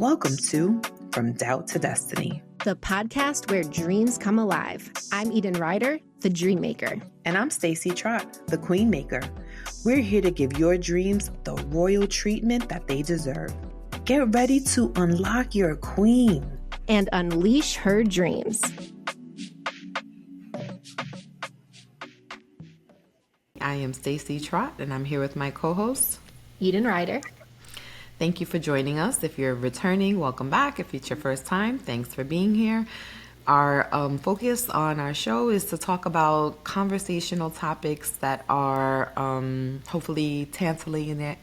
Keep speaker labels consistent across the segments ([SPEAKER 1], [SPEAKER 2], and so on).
[SPEAKER 1] Welcome to From Doubt to Destiny,
[SPEAKER 2] the podcast where dreams come alive. I'm Eden Ryder, the dream maker.
[SPEAKER 1] And I'm Stacie Trott, the queen maker. We're here to give your dreams the royal treatment that they deserve. Get ready to unlock your queen
[SPEAKER 2] and unleash her dreams.
[SPEAKER 3] I am Stacie Trott, and I'm here with my co-host,
[SPEAKER 2] Eden Ryder.
[SPEAKER 3] Thank you for joining us. If you're returning, welcome back. If it's your first time, thanks for being here. Our focus on our show is to talk about conversational topics that are hopefully tantalizing,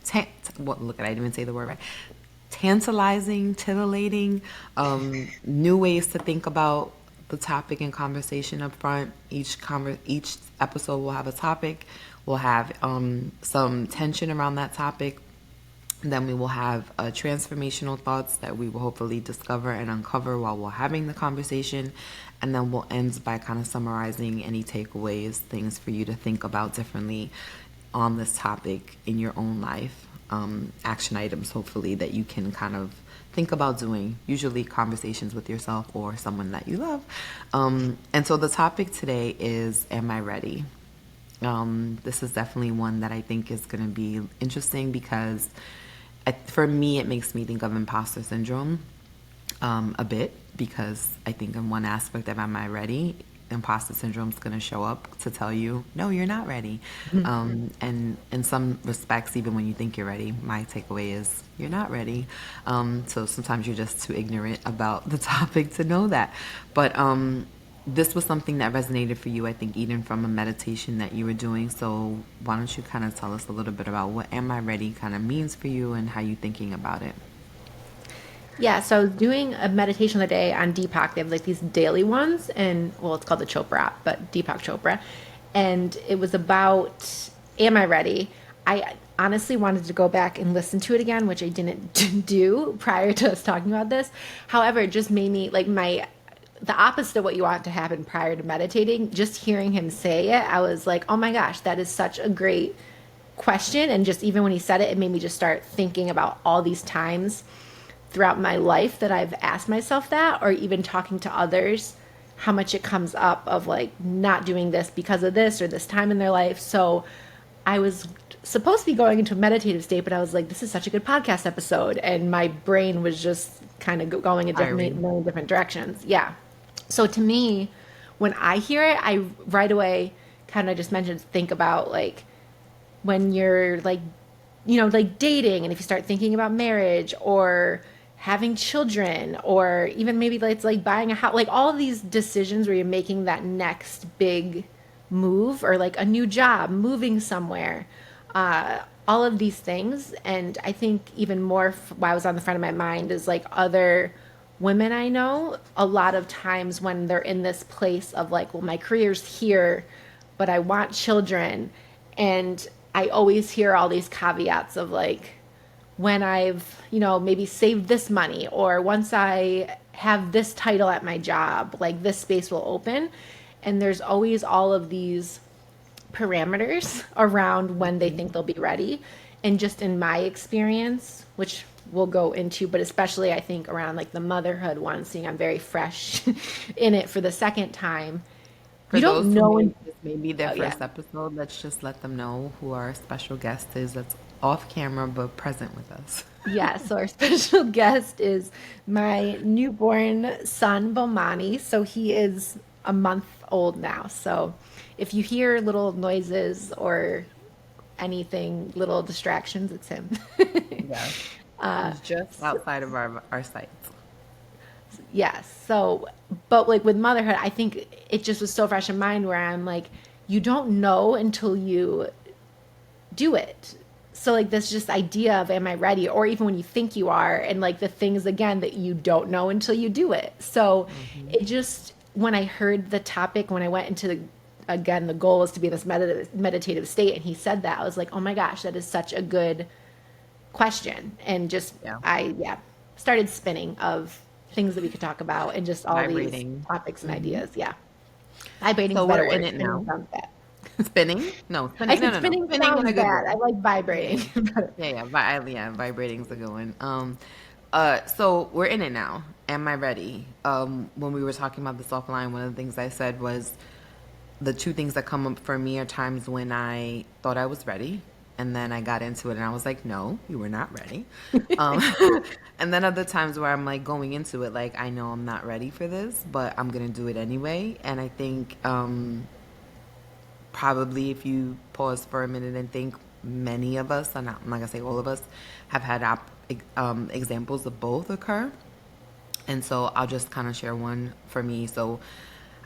[SPEAKER 3] titillating, new ways to think about the topic and conversation up front. Each episode will have a topic. We'll have some tension around that topic. Then we will have transformational thoughts that we will hopefully discover and uncover while we're having the conversation. And then we'll end by kind of summarizing any takeaways, things for you to think about differently on this topic in your own life. Action items, hopefully, that you can kind of think about doing, usually conversations with yourself or someone that you love. And so the topic today is, am I ready? This is definitely one that I think is going to be interesting because for me, it makes me think of imposter syndrome a bit, because I think in one aspect of am I ready, imposter syndrome is going to show up to tell you, no, you're not ready. And in some respects, even when you think you're ready, my takeaway is you're not ready. So sometimes you're just too ignorant about the topic to know that. But this was something that resonated for you, I think, Eden, from a meditation that you were doing. So why don't you kind of tell us a little bit about what am I ready kind of means for you and how you're thinking about it?
[SPEAKER 2] Yeah, so doing a meditation of the day on Deepak. They have like these daily ones, and well, it's called the Chopra app, but Deepak Chopra. And it was about, am I ready? I honestly wanted to go back and listen to it again, which I didn't do prior to us talking about this. However, it just made me like the opposite of what you want to happen prior to meditating. Just hearing him say it, I was like, oh my gosh, that is such a great question. And just even when he said it, it made me just start thinking about all these times throughout my life that I've asked myself that, or even talking to others, how much it comes up of like not doing this because of this or this time in their life. So I was supposed to be going into a meditative state, but I was like, this is such a good podcast episode. And my brain was just kind of going in many different directions. Yeah. So to me, when I hear it, I right away kind of just mentioned, think about like when you're like, like dating, and if you start thinking about marriage or having children, or even maybe it's like buying a house, like all of these decisions where you're making that next big move, or like a new job, moving somewhere, all of these things. And I think even more why I was on the front of my mind is like other women I know, a lot of times when they're in this place of like, well, my career's here, but I want children. And I always hear all these caveats of like, when I've, maybe saved this money, or once I have this title at my job, like this space will open. And there's always all of these parameters around when they think they'll be ready. And just in my experience, which we'll go into, but especially I think around like the motherhood one, seeing I'm very fresh in it for the second time.
[SPEAKER 3] You don't know. This may be their first episode. Let's just let them know who our special guest is that's off camera but present with us.
[SPEAKER 2] Yeah, so our special guest is my newborn son, Bomani. So he is a month old now. So if you hear little noises or anything, little distractions, it's him.
[SPEAKER 3] Yeah. Just outside of our sites.
[SPEAKER 2] Yes. So, but like with motherhood, I think it just was so fresh in mind where I'm like, you don't know until you do it. So like this just idea of, am I ready? Or even when you think you are, and like the things again that you don't know until you do it. So it just, when I heard the topic, when I went into again, the goal was to be in this meditative state. And he said that, I was like, oh my gosh, that is such a good question. And just, I started spinning of things that we could talk about, and just all these topics and ideas. Yeah. Vibrating is better word.
[SPEAKER 3] In it now. Spinning? No, spinning.
[SPEAKER 2] I think spinning sounds bad. I like vibrating.
[SPEAKER 3] Yeah, vibrating is a good one. So we're in it now. Am I ready? When we were talking about this offline, one of the things I said was the two things that come up for me are times when I thought I was ready, and then I got into it and I was like, no, you were not ready. Um, and then other times where I'm like going into it, like, I know I'm not ready for this, but I'm going to do it anyway. And I think probably if you pause for a minute and think, many of us, I'm not going to say all of us, have had examples of both occur. And so I'll just kind of share one for me. So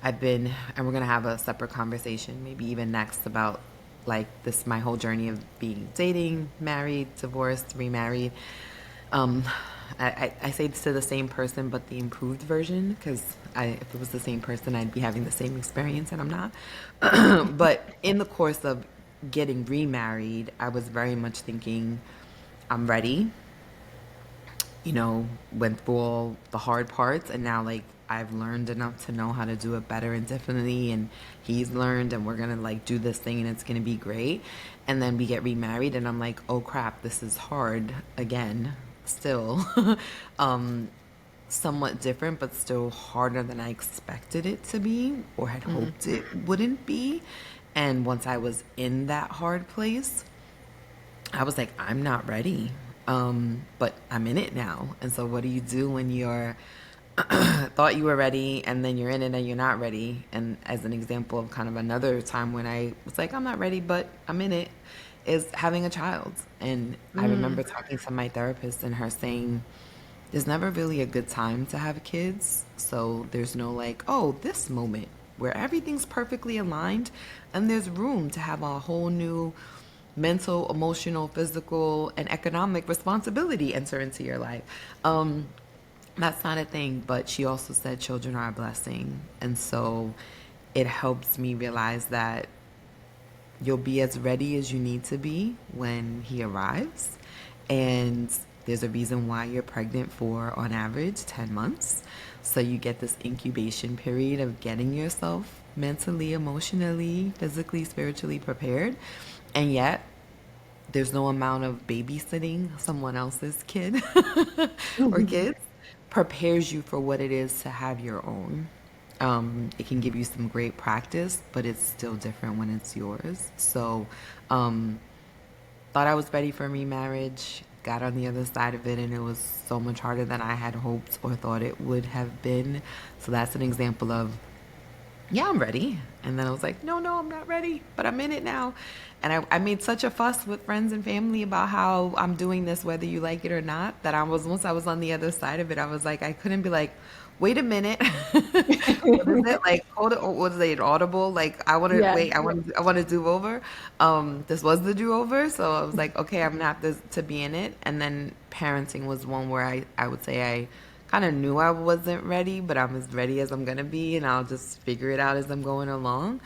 [SPEAKER 3] I've been, and we're going to have a separate conversation, maybe even next, about like this, my whole journey of being dating, married, divorced, remarried. Um, I say this to the same person, but the improved version, because if it was the same person, I'd be having the same experience, and I'm not. But in the course of getting remarried, I was very much thinking, I'm ready. Went through all the hard parts, and now like I've learned enough to know how to do it better and differently, and he's learned, and we're gonna like do this thing and it's gonna be great. And then we get remarried and I'm like, oh crap, this is hard again, still. Somewhat different, but still harder than I expected it to be or had hoped it wouldn't be. And once I was in that hard place, I was like, I'm not ready. But I'm in it now. And so what do you do when you're thought you were ready and then you're in it and you're not ready? And as an example of kind of another time when I was like, I'm not ready, but I'm in it, is having a child. And I remember talking to my therapist and her saying, there's never really a good time to have kids. So there's no like, oh, this moment where everything's perfectly aligned and there's room to have a whole new mental, emotional, physical, and economic responsibility enter into your life. That's not a thing, but she also said children are a blessing. And so it helps me realize that you'll be as ready as you need to be when he arrives. And there's a reason why you're pregnant for, on average, 10 months. So you get this incubation period of getting yourself mentally, emotionally, physically, spiritually prepared. And yet, there's no amount of babysitting someone else's kid or kids prepares you for what it is to have your own. It can give you some great practice, but it's still different when it's yours. So, thought I was ready for remarriage, got on the other side of it, and it was so much harder than I had hoped or thought it would have been. So that's an example of, yeah, I'm ready. And then I was like, no, I'm not ready, but I'm in it now. And I made such a fuss with friends and family about how I'm doing this, whether you like it or not, that once I was on the other side of it, I was like, I couldn't be like, wait a minute. What is it? Like, hold it. What is it? Audible? Like, I want to
[SPEAKER 2] Yeah.
[SPEAKER 3] wait. I want to do over. This was the do over. So I was like, okay, I'm gonna have to be in it. And then parenting was one where I would say I kind of knew I wasn't ready, but I'm as ready as I'm gonna be, and I'll just figure it out as I'm going along.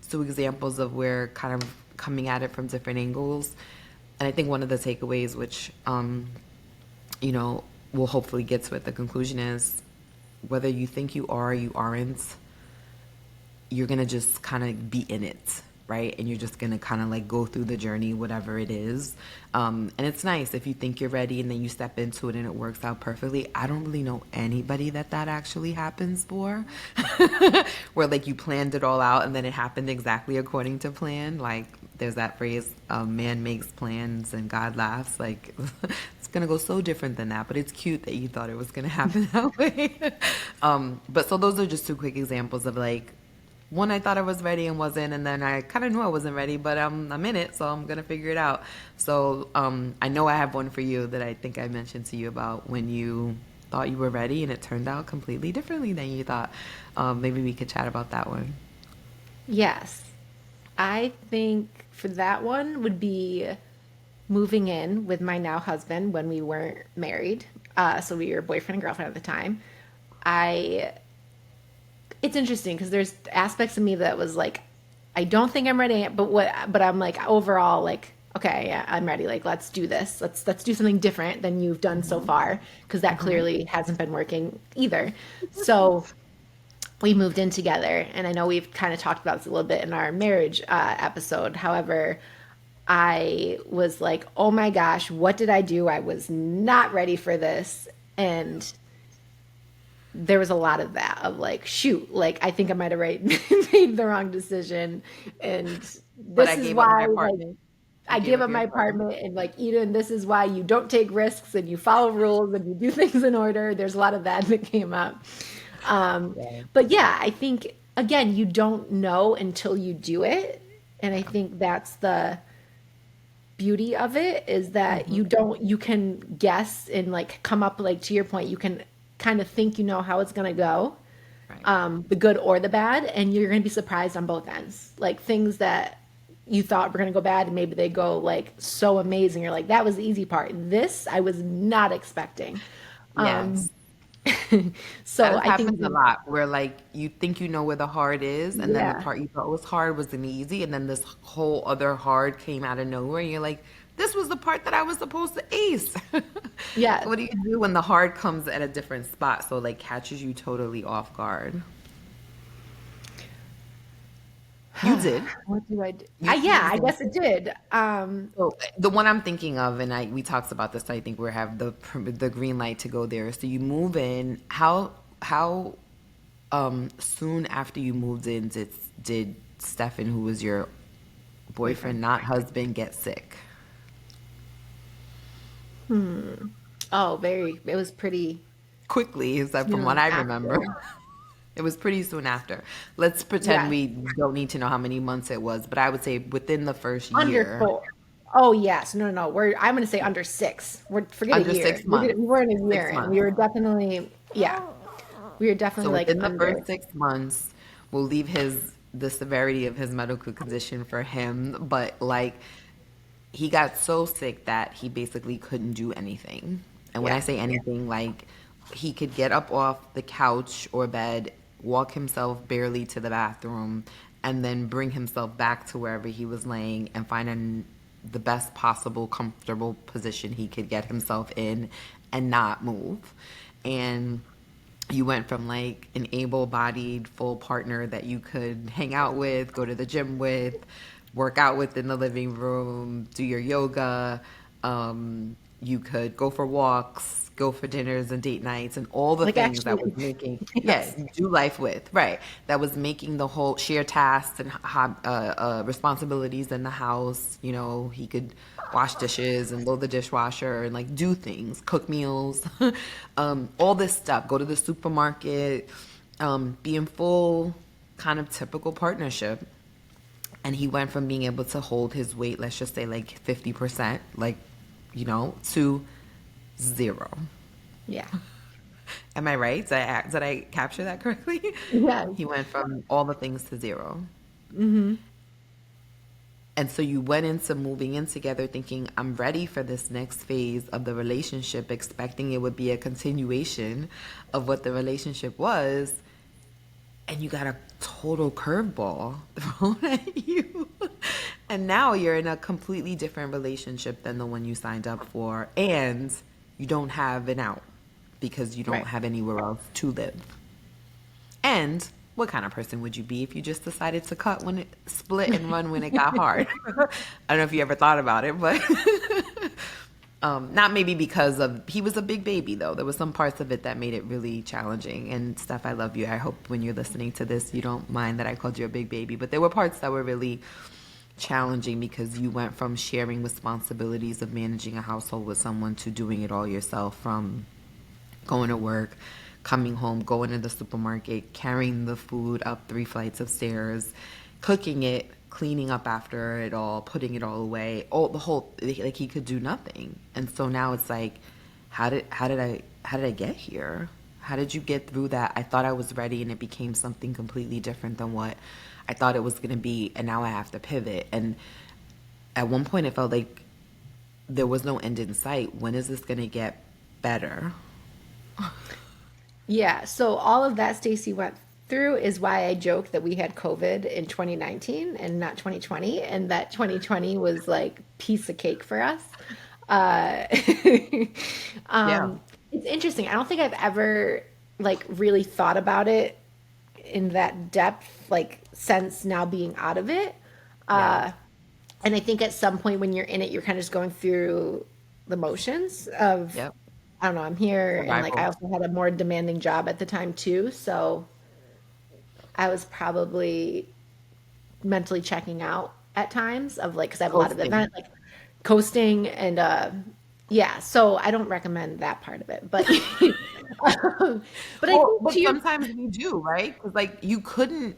[SPEAKER 3] So examples of where kind of coming at it from different angles. And I think one of the takeaways, which we'll hopefully get to at the conclusion, is whether you think you are or you aren't, you're going to just kind of be in it, right? And you're just going to kind of like go through the journey, whatever it is. And it's nice if you think you're ready and then you step into it and it works out perfectly. I don't really know anybody that actually happens for, where like you planned it all out and then it happened exactly according to plan. Like there's that phrase, man makes plans and God laughs. Like it's going to go so different than that, but it's cute that you thought it was going to happen that way. But so those are just two quick examples of like, one, I thought I was ready and wasn't, and then I kind of knew I wasn't ready, but I'm in it, so I'm going to figure it out. So I know I have one for you that I think I mentioned to you about when you thought you were ready and it turned out completely differently than you thought. Maybe we could chat about that one.
[SPEAKER 2] Yes. I think for that one would be moving in with my now husband when we weren't married. So we were boyfriend and girlfriend at the time. It's interesting because there's aspects of me that was like, I don't think I'm ready, but I'm like overall like, okay, yeah, I'm ready. Like, let's do this. Let's do something different than you've done so far, because that clearly hasn't been working either. So we moved in together, and I know we've kind of talked about this a little bit in our marriage episode. However, I was like, oh my gosh, what did I do? I was not ready for this. And there was a lot of that of like, shoot, like I think I might have made the wrong decision. And
[SPEAKER 3] But I
[SPEAKER 2] this is
[SPEAKER 3] gave up my
[SPEAKER 2] why like
[SPEAKER 3] apartment. You
[SPEAKER 2] I
[SPEAKER 3] gave
[SPEAKER 2] give
[SPEAKER 3] up
[SPEAKER 2] up
[SPEAKER 3] your
[SPEAKER 2] my
[SPEAKER 3] apartment.
[SPEAKER 2] apartment and like Eden, this is why you don't take risks and you follow rules and you do things in order. There's a lot of that that came up.
[SPEAKER 3] Yeah.
[SPEAKER 2] But yeah, I think again, you don't know until you do it. And I think that's the beauty of it is that
[SPEAKER 3] Hmm.
[SPEAKER 2] you can guess and like come up like to your point, you can kind of think you know how it's gonna go,
[SPEAKER 3] Right.
[SPEAKER 2] the good or the bad, and you're gonna be surprised on both ends. Like things that you thought were gonna go bad and maybe they go like so amazing. You're like, that was the easy part. This I was not expecting. Um,
[SPEAKER 3] Yes. That
[SPEAKER 2] so
[SPEAKER 3] has
[SPEAKER 2] I
[SPEAKER 3] happened a
[SPEAKER 2] think
[SPEAKER 3] lot where like you think you know where the hard is, and then the
[SPEAKER 2] yeah.
[SPEAKER 3] part you thought was hard was an easy, and then this whole other hard came out of nowhere, and you're like, this was the part that I was supposed to ace.
[SPEAKER 2] Yeah.
[SPEAKER 3] What do you do when the hard comes at a different spot? So like catches you totally off guard. You did.
[SPEAKER 2] What do I do?
[SPEAKER 3] You
[SPEAKER 2] Yeah,
[SPEAKER 3] moved
[SPEAKER 2] I
[SPEAKER 3] in.
[SPEAKER 2] guess it did.
[SPEAKER 3] So the one I'm thinking of, and we talked about this. I think we have the green light to go there. So you move in. How soon after you moved in did Stefan, who was your boyfriend,
[SPEAKER 2] Boyfriend.
[SPEAKER 3] not husband, get sick?
[SPEAKER 2] Oh, very. It was pretty
[SPEAKER 3] Quickly, is that from what
[SPEAKER 2] soon
[SPEAKER 3] I remember?
[SPEAKER 2] after.
[SPEAKER 3] It was pretty soon after. Let's pretend
[SPEAKER 2] Yeah,
[SPEAKER 3] we don't need to know how many months it was, but I would say within the first
[SPEAKER 2] under
[SPEAKER 3] year,
[SPEAKER 2] 4. Oh yes, no, no, no. I'm gonna say under 6. Forget a
[SPEAKER 3] under
[SPEAKER 2] year.
[SPEAKER 3] 6 months.
[SPEAKER 2] We weren't a year
[SPEAKER 3] 6
[SPEAKER 2] in. We
[SPEAKER 3] months.
[SPEAKER 2] were definitely yeah. We were
[SPEAKER 3] So
[SPEAKER 2] definitely like
[SPEAKER 3] within the
[SPEAKER 2] under.
[SPEAKER 3] first 6 months, we'll leave the severity of his medical condition for him, but like he got so sick that he basically couldn't do anything. And when I
[SPEAKER 2] Yeah,
[SPEAKER 3] say anything, like he could get up off the couch or bed, walk himself barely to the bathroom, and then bring himself back to wherever he was laying and find the best possible comfortable position he could get himself in and not move. And you went from like an able-bodied full partner that you could hang out with, go to the gym with, work out with in the living room, do your yoga. You could go for walks, go for dinners and date nights, and all the
[SPEAKER 2] like
[SPEAKER 3] things that was
[SPEAKER 2] actually,
[SPEAKER 3] making, yeah,
[SPEAKER 2] yes.
[SPEAKER 3] do life with, right? That was making the whole share tasks and responsibilities in the house. You know, he could wash dishes and load the dishwasher and like do things, cook meals, all this stuff. Go to the supermarket, be in full kind of typical partnership. And he went from being able to hold his weight, let's just say like 50%, like, to zero.
[SPEAKER 2] Yeah,
[SPEAKER 3] Am I right? Did I capture that correctly?
[SPEAKER 2] yeah,
[SPEAKER 3] He went from all the things to zero. And so you went into moving in together thinking, I'm ready for this next phase of the relationship, expecting it would be a continuation of what the relationship was. And you got a total curveball thrown at you. And now you're in a completely different relationship than the one you signed up for. And you don't have an out because you don't
[SPEAKER 2] right.
[SPEAKER 3] have anywhere else to live. And what kind of person would you be if you just decided to cut when it split and run when it got hard? I don't know if you ever thought about it, but not maybe because he was a big baby though. There was some parts of it that made it really challenging. And Steph, I love you. I hope when you're listening to this, you don't mind that I called you a big baby. But there were parts that were really challenging because you went from sharing responsibilities of managing a household with someone to doing it all yourself, from going to work, coming home, going to the supermarket, carrying the food up 3 flights of stairs, cooking it, cleaning up after it all, putting it all away, all the whole, like he could do nothing. And so now it's like, how did I get here? How did you get through that? I thought I was ready and it became something completely different than what I thought it was going to be, and now I have to pivot. And at one point it felt like there was no end in sight. When is this going to get better?
[SPEAKER 2] Yeah, so all of that Stacy went through is why I joked that we had COVID in 2019 and not 2020, and that 2020 was like piece of cake for us. Uh,
[SPEAKER 3] Yeah.
[SPEAKER 2] it's interesting. I don't think I've ever like really thought about it in that depth, like since now being out of it.
[SPEAKER 3] Yeah.
[SPEAKER 2] And I think at some point when you're in it, you're kind of just going through the motions of,
[SPEAKER 3] Yep.
[SPEAKER 2] I don't know, I'm here. And like, I
[SPEAKER 3] Survival.
[SPEAKER 2] also had a more demanding job at the time too. So I was probably mentally checking out at times of like, because I have a lot of
[SPEAKER 3] Coasting.
[SPEAKER 2] event, like coasting and, yeah, so I don't recommend that part of it, but, but I
[SPEAKER 3] Well,
[SPEAKER 2] think to
[SPEAKER 3] but
[SPEAKER 2] your,
[SPEAKER 3] sometimes we do, right? Because like you couldn't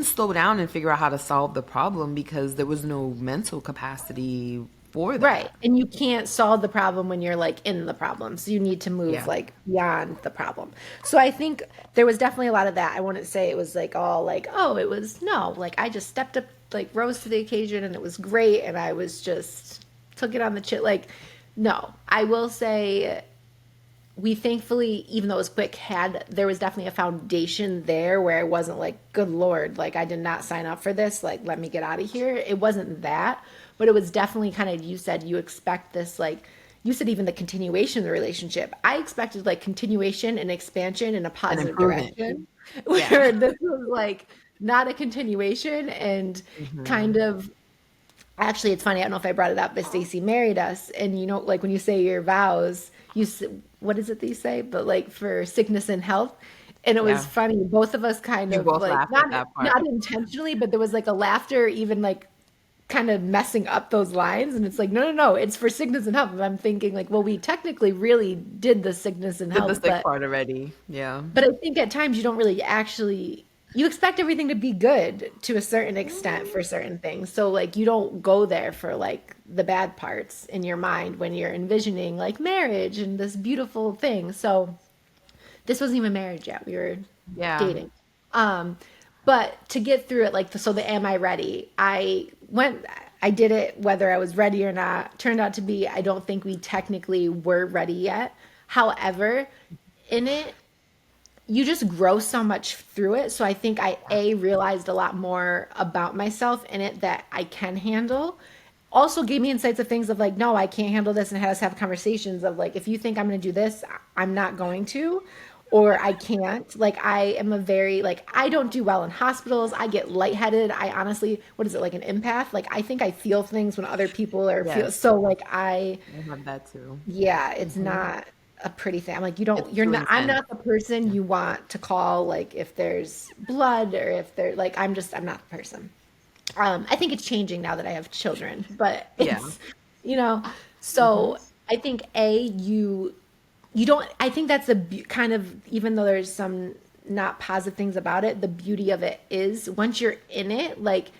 [SPEAKER 3] slow down and figure out how to solve the problem because there was no mental capacity for
[SPEAKER 2] right,
[SPEAKER 3] that.
[SPEAKER 2] and you can't solve the problem when you're like in the problem, so you need to move
[SPEAKER 3] Yeah.
[SPEAKER 2] like beyond the problem. So I think there was definitely a lot of that. I wouldn't say it was like all like, oh, it was no, like I just stepped up, like rose to the occasion, and it was great, and I was just took it on the chin. Like, no, I will say we thankfully, even though it was quick, had there was definitely a foundation there where it wasn't like, good Lord, like I did not sign up for this, like let me get out of here. It wasn't that, but it was definitely kind of, you said you expect this, like you said, even the continuation of the relationship. I expected like continuation and expansion in a
[SPEAKER 3] And
[SPEAKER 2] positive
[SPEAKER 3] improvement.
[SPEAKER 2] direction,
[SPEAKER 3] Yeah.
[SPEAKER 2] where this was like not a continuation and kind
[SPEAKER 3] Hmm.
[SPEAKER 2] of. Actually, it's funny. I don't know if I brought it up, but Stacie married us, and you know, like when you say your vows, what is it that you say? But like for sickness and health, and it was
[SPEAKER 3] Yeah.
[SPEAKER 2] funny. Both of us kind
[SPEAKER 3] You
[SPEAKER 2] of
[SPEAKER 3] both
[SPEAKER 2] like
[SPEAKER 3] laughed
[SPEAKER 2] not
[SPEAKER 3] at that part.
[SPEAKER 2] not intentionally, but there was like a laughter, even like kind of messing up those lines. And it's like, no, no, no, it's for sickness and health. And I'm thinking like, well, we technically really did the sickness and
[SPEAKER 3] Did the
[SPEAKER 2] health,
[SPEAKER 3] sick part already. Yeah.
[SPEAKER 2] but I think at times you don't really actually, you expect everything to be good to a certain extent for certain things. So like you don't go there for like the bad parts in your mind when you're envisioning like marriage and this beautiful thing. So this wasn't even marriage yet. We were
[SPEAKER 3] Yeah.
[SPEAKER 2] dating. Um, but to get through it, like so the am I ready? I did it whether I was ready or not. Turned out to be, I don't think we technically were ready yet. However, in it you just grow so much through it. So I think I realized a lot more about myself in it that I can handle. Also gave me insights of things of like, no, I can't handle this, and had us have conversations of like, if you think I'm going to do this, I'm not going to, or I can't. Like I am a very like I don't do well in hospitals. I get lightheaded. I honestly, what is it, like an empath? Like I think I feel things when other people are feel.
[SPEAKER 3] Yes.
[SPEAKER 2] So like I
[SPEAKER 3] I have that too.
[SPEAKER 2] yeah, it's
[SPEAKER 3] Hmm.
[SPEAKER 2] not a pretty thing. I'm like,
[SPEAKER 3] It's
[SPEAKER 2] you're
[SPEAKER 3] too
[SPEAKER 2] not, I'm
[SPEAKER 3] intense.
[SPEAKER 2] not the person
[SPEAKER 3] Yeah.
[SPEAKER 2] you want to call, like, if there's blood or if there, like, I'm not the person. I think it's changing now that I have children, but
[SPEAKER 3] Yeah.
[SPEAKER 2] it's, you know,
[SPEAKER 3] Hmm.
[SPEAKER 2] so I think you don't, I think that's the kind of, even though there's some not positive things about it, the beauty of it is once you're in it, like,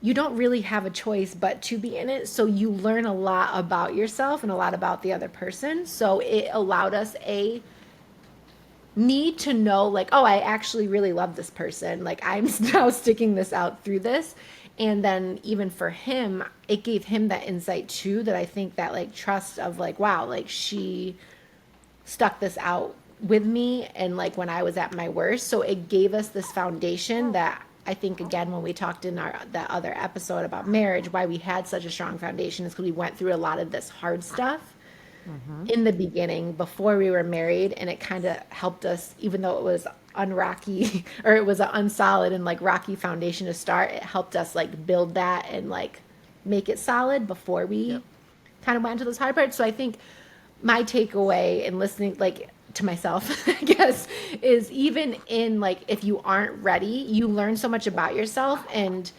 [SPEAKER 2] you don't really have a choice but to be in it. So you learn a lot about yourself and a lot about the other person. So it allowed us a need to know, like, oh, I actually really love this person. Like, I'm now sticking this out through this. And then even for him, it gave him that insight too, that I think that like trust of like, wow, like she stuck this out with me and like when I was at my worst. So it gave us this foundation that I think again when we talked in our that other episode about marriage, why we had such a strong foundation is because we went through a lot of this hard stuff
[SPEAKER 3] Hmm.
[SPEAKER 2] in the beginning before we were married, and it kind of helped us, even though it was unrocky or it was an unsolid and like rocky foundation to start, it helped us like build that and like make it solid before we
[SPEAKER 3] Yep.
[SPEAKER 2] kind of went into those hard parts. So I think my takeaway in listening like to myself, I guess, is even in like if you aren't ready, you learn so much about yourself. And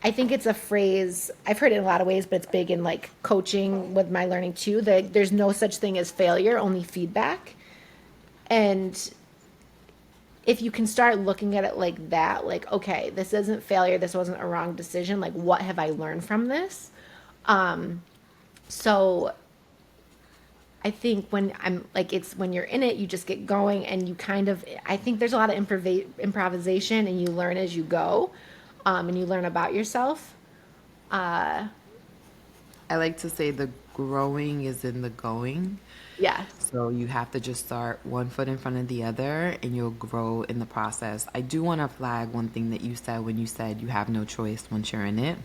[SPEAKER 2] I think it's a phrase I've heard it in a lot of ways, but it's big in like coaching with my learning too, that there's no such thing as failure, only feedback. And if you can start looking at it like that, like, okay, this isn't failure, this wasn't a wrong decision, like what have I learned from this? So I think when I'm like, it's when you're in it, you just get going and you kind of, I think there's a lot of improvisation and you learn as you go, and you learn about yourself.
[SPEAKER 3] I like to say the growing is in the going.
[SPEAKER 2] Yeah.
[SPEAKER 3] So you have to just start one foot in front of the other and you'll grow in the process. I do want to flag one thing that you said when you said you have no choice once you're in it.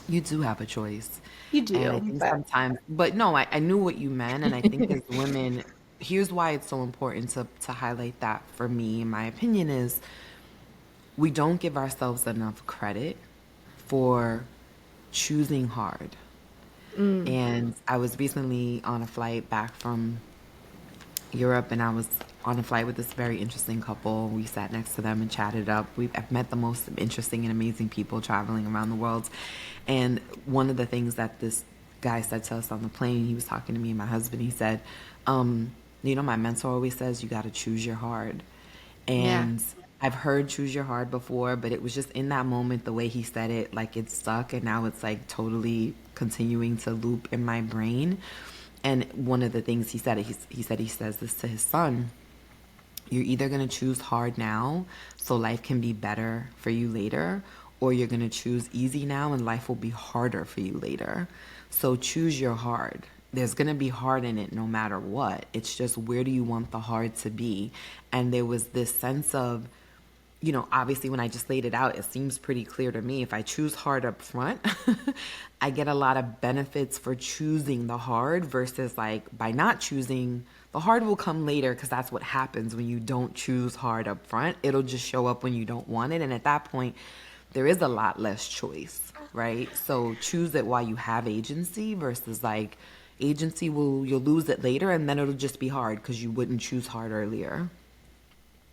[SPEAKER 3] You do have a choice.
[SPEAKER 2] You
[SPEAKER 3] And I
[SPEAKER 2] do,
[SPEAKER 3] think
[SPEAKER 2] but
[SPEAKER 3] sometimes, but no, I knew what you meant. And I think as women, here's why it's so important to highlight that for me, in my opinion, is we don't give ourselves enough credit for choosing hard. And I was recently on a flight back from Europe, and I was on a flight with this very interesting couple. We sat next to them and chatted up. I've met the most interesting and amazing people traveling around the world. And one of the things that this guy said to us on the plane, he was talking to me and my husband, he said, my mentor always says you got to choose your hard. And I've heard choose your hard before, but it was just in that moment, the way he said it, like it stuck, and now it's like totally continuing to loop in my brain. And one of the things he said, he says this to his son: you're either going to choose hard now so life can be better for you later, or you're going to choose easy now and life will be harder for you later. So choose your hard. There's going to be hard in it no matter what. It's just, where do you want the hard to be? And there was this sense of, obviously when I just laid it out, it seems pretty clear to me. If I choose hard up front, I get a lot of benefits for choosing the hard, versus like by not choosing, the hard will come later, because that's what happens when you don't choose hard up front. It'll just show up when you don't want it. And at that point, there is a lot less choice, right? So choose it while you have agency, versus like you'll lose it later, and then it'll just be hard because you wouldn't choose hard earlier.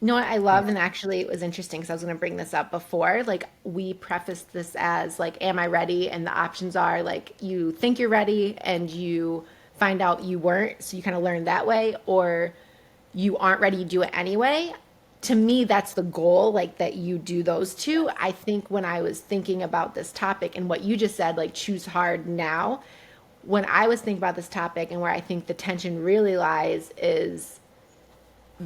[SPEAKER 2] You know what I love, and actually it was interesting because I was going to bring this up before. Like, we prefaced this as like, am I ready? And the options are like, you think you're ready and you find out you weren't, so you kind of learn that way, or you aren't ready, you do it anyway. To me, that's the goal, like that you do those two. I think when I was thinking about this topic and what you just said, like choose hard now, when I was thinking about this topic and where I think the tension really lies is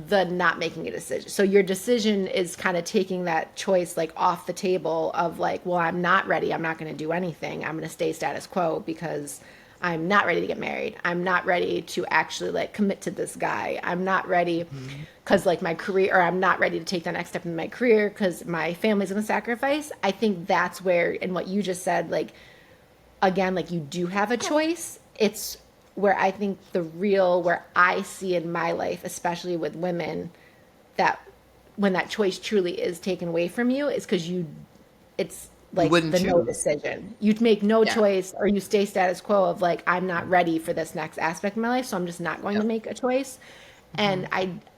[SPEAKER 2] the not making a decision. So your decision is kind of taking that choice like off the table of like, well, I'm not ready. I'm not going to do anything. I'm going to stay status quo because I'm not ready to get married. I'm not ready to actually like commit to this guy. I'm not ready because like my career, or I'm not ready to take the next step in my career because my family's going to sacrifice. I think that's where, and what you just said, like, again, like you do have a choice. It's where I think where I see in my life, especially with women, that when that choice truly is taken away from you, is because it's like the no decision. You make no choice, or you stay status quo of like, I'm not ready for this next aspect of my life, so I'm just not going to make a choice. And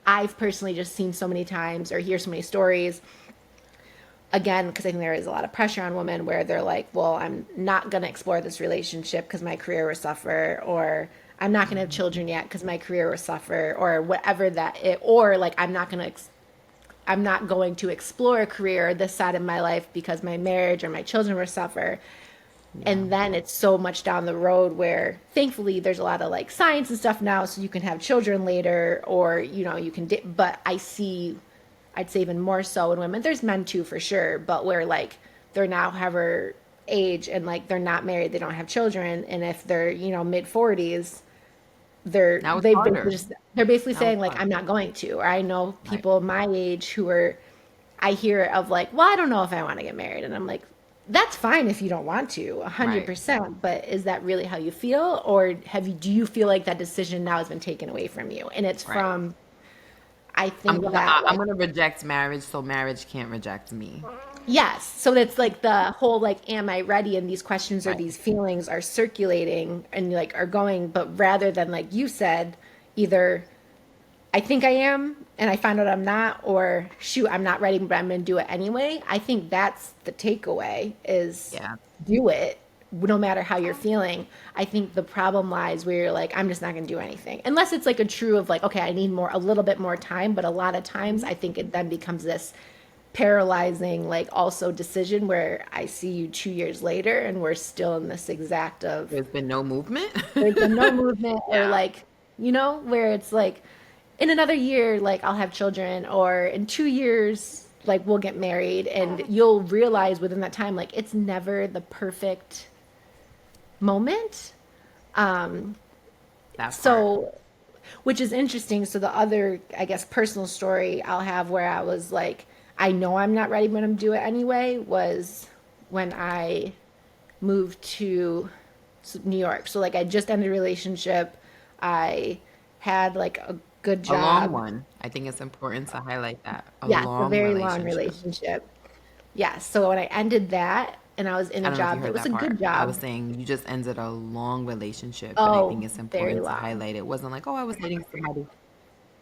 [SPEAKER 2] I've personally just seen so many times, or hear so many stories, again, because I think there is a lot of pressure on women where they're like, well, I'm not going to explore this relationship because my career will suffer, or I'm not going to have children yet because my career will suffer, or whatever or like, I'm not going to explore a career this side of my life because my marriage or my children will suffer. And then it's so much down the road where thankfully there's a lot of like science and stuff now, so you can have children later, or, you can, but I'd say even more so in women. There's men too, for sure, but where like they're now however age and like they're not married, they don't have children, and if they're mid 40s, they're basically saying like, I'm not going to. Or I know people my age I hear of like, well, I don't know if I want to get married, and I'm like, that's fine if you don't want to, 100%. But is that really how you feel, or do you feel like that decision now has been taken away from you? And it's from, I think
[SPEAKER 3] I'm gonna reject marriage, so marriage can't reject me.
[SPEAKER 2] Yes. So that's like the whole like, am I ready? And these questions or these feelings are circulating and like are going, but rather than like you said, either I think I am and I find out I'm not, or shoot, I'm not ready, but I'm going to do it anyway. I think that's the takeaway is do it no matter how you're feeling. I think the problem lies where you're like, I'm just not going to do anything. Unless it's like a true of like, okay, I need a little bit more time. But a lot of times I think it then becomes this paralyzing, like also decision where I see you 2 years later and we're still in this exact of.
[SPEAKER 3] There's been no movement.
[SPEAKER 2] There's been no movement or like, where it's like in another year, like I'll have children, or in 2 years, like we'll get married, and you'll realize within that time, like it's never the perfect moment. Which is interesting. So the other, I guess, personal story I'll have where I was like, I know I'm not ready, but I'm do it anyway, was when I moved to New York. So like I just ended a relationship. I had like a good job.
[SPEAKER 3] A long one. I think it's important to highlight that.
[SPEAKER 2] A very long relationship. Yeah. So when I ended that, and I was in
[SPEAKER 3] I
[SPEAKER 2] a
[SPEAKER 3] don't know if you
[SPEAKER 2] job that
[SPEAKER 3] heard
[SPEAKER 2] was
[SPEAKER 3] that
[SPEAKER 2] a good
[SPEAKER 3] part. I was
[SPEAKER 2] job.
[SPEAKER 3] saying you just ended a long relationship, and I think
[SPEAKER 2] Oh,
[SPEAKER 3] it's
[SPEAKER 2] very
[SPEAKER 3] important to
[SPEAKER 2] long.
[SPEAKER 3] highlight it wasn't like, oh, I was dating somebody.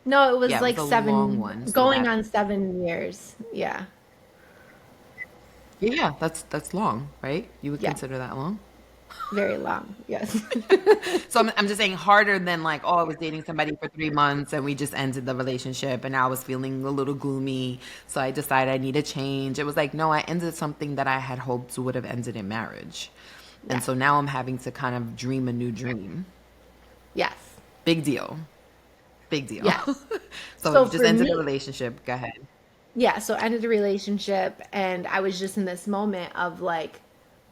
[SPEAKER 2] No, it
[SPEAKER 3] Yeah,
[SPEAKER 2] was
[SPEAKER 3] it was
[SPEAKER 2] like
[SPEAKER 3] a long one. So
[SPEAKER 2] going
[SPEAKER 3] that,
[SPEAKER 2] on 7 years. Yeah.
[SPEAKER 3] yeah, that's long, right? You would
[SPEAKER 2] Yes.
[SPEAKER 3] consider that long?
[SPEAKER 2] Very long. Yes.
[SPEAKER 3] So I'm just saying harder than like, oh, I was dating somebody for 3 months and we just ended the relationship and I was feeling a little gloomy. So I decided I need a change. It was like, no, I ended something that I had hoped would have ended in marriage. And
[SPEAKER 2] Yes.
[SPEAKER 3] so now I'm having to kind of dream a new dream.
[SPEAKER 2] Yes.
[SPEAKER 3] Big deal. Big deal.
[SPEAKER 2] Yes.
[SPEAKER 3] So
[SPEAKER 2] So
[SPEAKER 3] you just
[SPEAKER 2] for
[SPEAKER 3] ended a
[SPEAKER 2] me,
[SPEAKER 3] relationship. Go ahead.
[SPEAKER 2] yeah, so I ended a relationship and I was just in this moment of like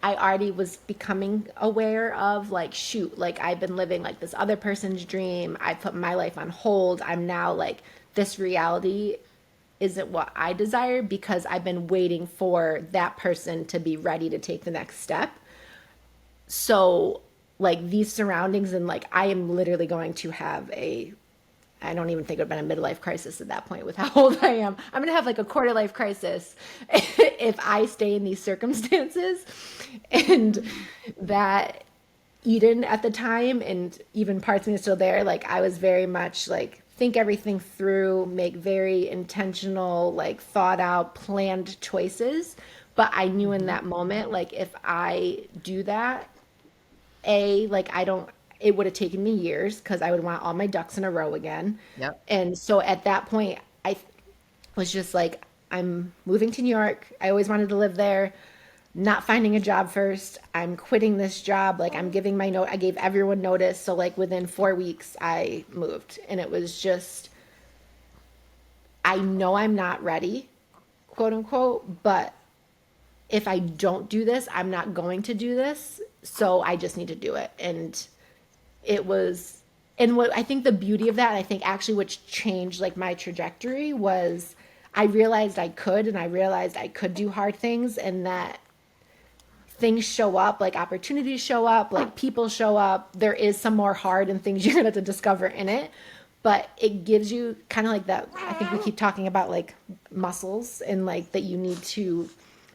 [SPEAKER 2] I already was becoming aware of like shoot, like I've been living like this other person's dream. I put my life on hold. I'm now like this reality isn't what I desire because I've been waiting for that person to be ready to take the next step. So like these surroundings and like I am literally going to have a I don't even think it would have been a midlife crisis at that point with how old I am. I'm going to have like a quarter life crisis if I stay in these circumstances. And that Eden at the time, and even parts of me are still there, like I was very much like think everything through, make very intentional, like thought out, planned choices. But I knew in that moment, like if I do that, like I don't, it would have taken me years because I would want all my ducks in a row again.
[SPEAKER 3] Yep.
[SPEAKER 2] And so at that point, I was just like, I'm moving to New York. I always wanted to live there. Not finding a job first. I'm quitting this job. Like I'm giving my note. I gave everyone notice. So like within 4 weeks, I moved, and it was just, I know I'm not ready, quote unquote, but if I don't do this, I'm not going to do this. So I just need to do it. And it was, and what I think the beauty of that, I think actually which changed like my trajectory was I realized I could, and I realized I could do hard things, and that things show up, like opportunities show up, like people show up. There is some more hard and things you're going to have to discover in it. But it gives you kind of like that. I think we keep talking about like muscles and like that you need to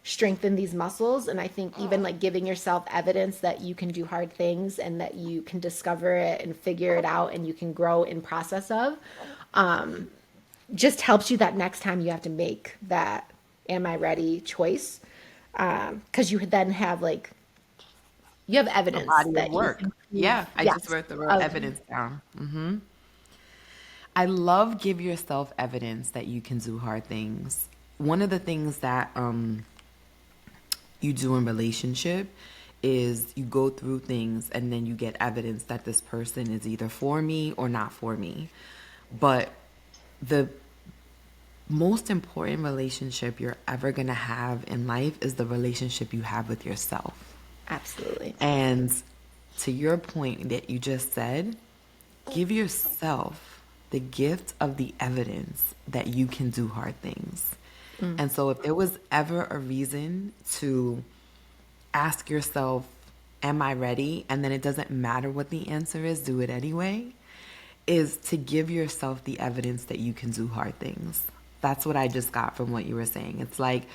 [SPEAKER 2] strengthen these muscles. And I think even like giving yourself evidence that you can do hard things and that you can discover it and figure it out and you can grow in process of just helps you that next time you have to make that am I ready choice. Because you then have like you have
[SPEAKER 3] A
[SPEAKER 2] evidence
[SPEAKER 3] body of
[SPEAKER 2] that you
[SPEAKER 3] work.
[SPEAKER 2] can
[SPEAKER 3] Yeah,
[SPEAKER 2] prove,
[SPEAKER 3] I just
[SPEAKER 2] yes,
[SPEAKER 3] wrote
[SPEAKER 2] of
[SPEAKER 3] evidence down. I love give yourself evidence that you can do hard things. One of the things that you do in relationship is you go through things and then you get evidence that this person is either for me or not for me. But the most important relationship you're ever going to have in life is the relationship you have with yourself.
[SPEAKER 2] absolutely.
[SPEAKER 3] And to your point that you just said, give yourself the gift of the evidence that you can do hard things. And so if there was ever a reason to ask yourself, am I ready? And then it doesn't matter what the answer is, do it anyway, is to give yourself the evidence that you can do hard things. That's what I just got from what you were saying. It's like,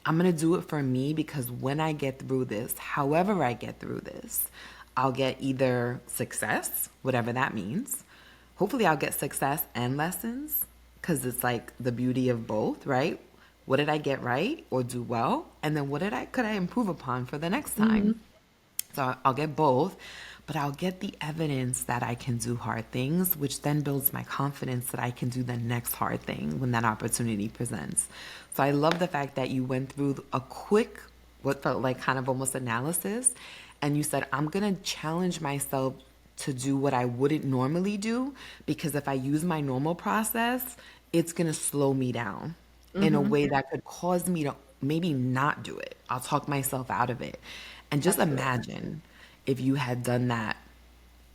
[SPEAKER 3] I'm going to do it for me because when I get through this, however I get through this, I'll get either success, whatever that means. Hopefully I'll get success and lessons because it's like the beauty of both, right? What did I get right or do well? And then could I improve upon for the next time? So I'll get both, but I'll get the evidence that I can do hard things, which then builds my confidence that I can do the next hard thing when that opportunity presents. So I love the fact that you went through a quick, what felt like kind of almost analysis, and you said, I'm going to challenge myself to do what I wouldn't normally do, because if I use my normal process, it's going to slow me down in a way that could cause me to maybe not do it. I'll talk myself out of it. And just imagine if you had done that.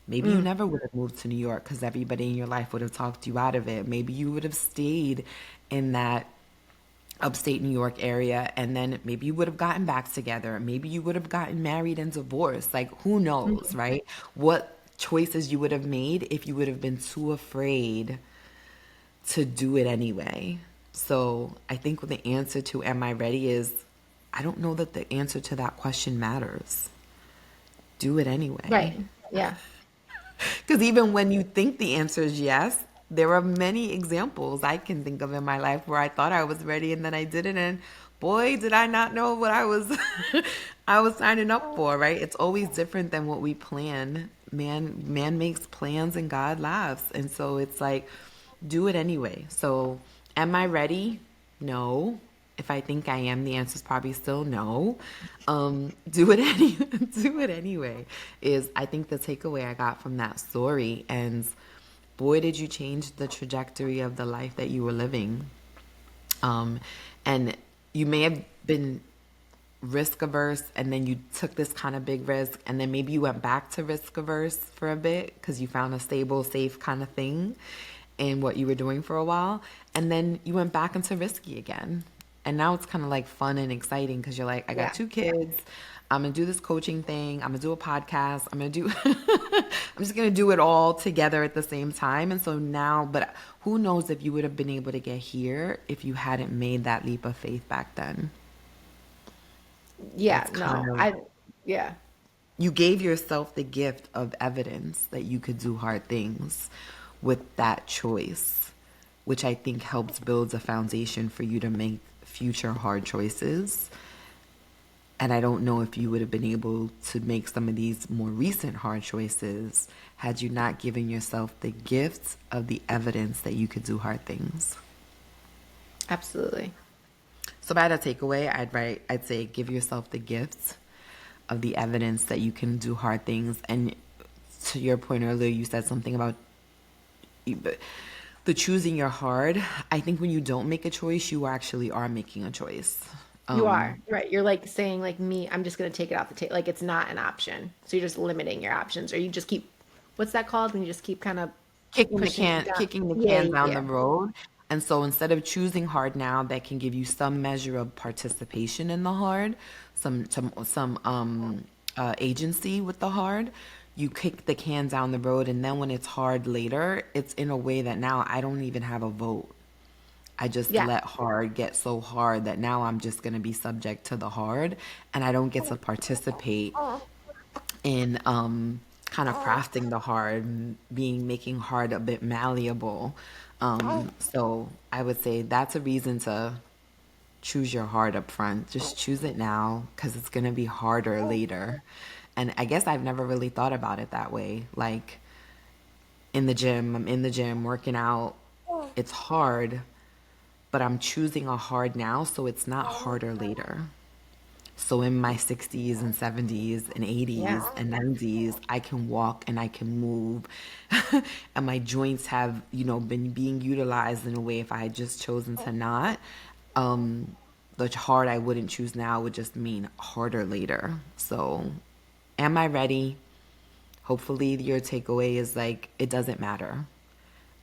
[SPEAKER 3] Maybe you never would have moved to New York because everybody in your life would have talked you out of it. Maybe you would have stayed in that upstate New York area, and then maybe you would have gotten back together. Maybe you would have gotten married and divorced. Like, who knows, right? What choices you would have made if you would have been too afraid to do it anyway. So I think the answer to am I ready is I don't know that the answer to that question matters. Do it anyway.
[SPEAKER 2] Right. Yeah.
[SPEAKER 3] Because even when you think the answer is yes, there are many examples I can think of in my life where I thought I was ready and then I didn't, and boy, did I not know what I was I was signing up for, right? It's always different than what we plan. Man makes plans and God laughs. And so it's like, do it anyway. So am I ready? No. If I think I am, the answer is probably still no. Do it do it anyway is, I think, the takeaway I got from that story. And boy, did you change the trajectory of the life that you were living. And you may have been risk averse, and then you took this kind of big risk, and then maybe you went back to risk averse for a bit because you found a stable, safe kind of thing in what you were doing for a while, and then you went back into risky again. And now it's kind of like fun and exciting because you're like, I got 2 kids. I'm going to do this coaching thing. I'm going to do a podcast. I'm just going to do it all together at the same time. And so now, but who knows if you would have been able to get here if you hadn't made that leap of faith back then.
[SPEAKER 2] Yeah, yeah.
[SPEAKER 3] You gave yourself the gift of evidence that you could do hard things with that choice, which I think helps build a foundation for you to make future hard choices. And I don't know if you would have been able to make some of these more recent hard choices had you not given yourself the gift of the evidence that you could do hard things.
[SPEAKER 2] Absolutely.
[SPEAKER 3] So if I had a takeaway, I'd say give yourself the gift of the evidence that you can do hard things. And to your point earlier, you said something about the choosing your hard. I think when you don't make a choice, you actually are making a choice.
[SPEAKER 2] You are, right. You're like saying, like, me, I'm just going to take it off the table. Like, it's not an option. So you're just limiting your options, or you just keep, what's that called? When you just keep kind of
[SPEAKER 3] kicking the can down the road. And so instead of choosing hard now, that can give you some measure of participation in the hard, some agency with the hard. You kick the can down the road, and then when it's hard later, it's in a way that now I don't even have a vote. I just let hard get so hard that now I'm just going to be subject to the hard, and I don't get to participate in kind of crafting the hard, making hard a bit malleable. So I would say that's a reason to choose your hard up front. Just choose it now because it's going to be harder later. And I guess I've never really thought about it that way. Like I'm in the gym working out. It's hard, but I'm choosing a hard now so it's not harder later. So in my 60s and 70s and 80s and 90s, I can walk and I can move. And my joints have, been being utilized in a way if I had just chosen to not. The hard I wouldn't choose now would just mean harder later. So am I ready? Hopefully your takeaway is like, it doesn't matter.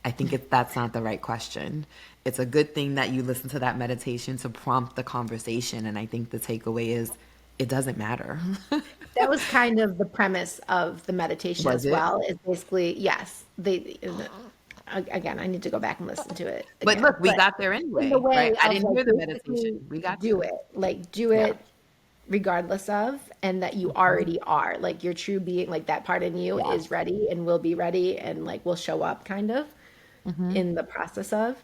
[SPEAKER 3] I think that's not the right question. It's a good thing that you listen to that meditation to prompt the conversation. And I think the takeaway is it doesn't matter.
[SPEAKER 2] That was kind of the premise of the meditation
[SPEAKER 3] Was
[SPEAKER 2] as
[SPEAKER 3] it?
[SPEAKER 2] well. Is basically, yes, again, I need to go back and listen to it
[SPEAKER 3] But
[SPEAKER 2] again.
[SPEAKER 3] look, we got there anyway,
[SPEAKER 2] in the way
[SPEAKER 3] right? I
[SPEAKER 2] of,
[SPEAKER 3] didn't
[SPEAKER 2] like,
[SPEAKER 3] hear the
[SPEAKER 2] basically
[SPEAKER 3] meditation. We got
[SPEAKER 2] do
[SPEAKER 3] there.
[SPEAKER 2] it. Like, do it regardless of, and that you already are. Like, your true being, like, that part in you is ready and will be ready and, like, will show up kind of in the process of.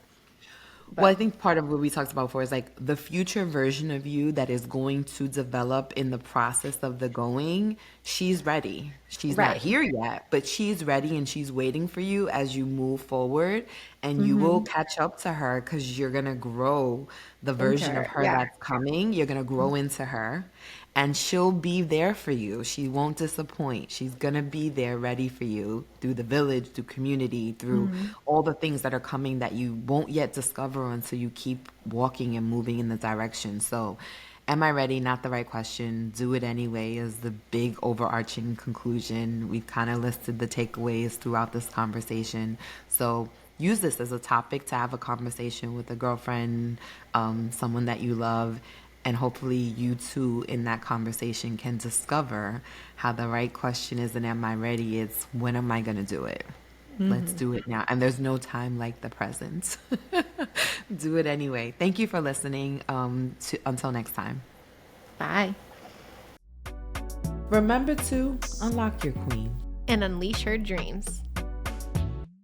[SPEAKER 3] Well, I think part of what we talked about before is like the future version of you that is going to develop in the process of the going. She's ready. She's not
[SPEAKER 2] Right.
[SPEAKER 3] here yet, but she's ready and she's waiting for you as you move forward, and you will catch up to her because you're going to grow the version of her that's coming. You're going to grow into her, and she'll be there for you. She won't disappoint. She's going to be there ready for you through the village, through community, through all the things that are coming that you won't yet discover until you keep walking and moving in the direction. So am I ready? Not the right question. Do it anyway is the big overarching conclusion. We've kind of listed the takeaways throughout this conversation. So use this as a topic to have a conversation with a girlfriend, someone that you love, and hopefully you too in that conversation can discover how the right question isn't am I ready? It's when am I going to do it? Let's do it now. And there's no time like the present. Do it anyway. Thank you for listening. Until next time.
[SPEAKER 2] Bye.
[SPEAKER 3] Remember to unlock your queen
[SPEAKER 4] and unleash her dreams.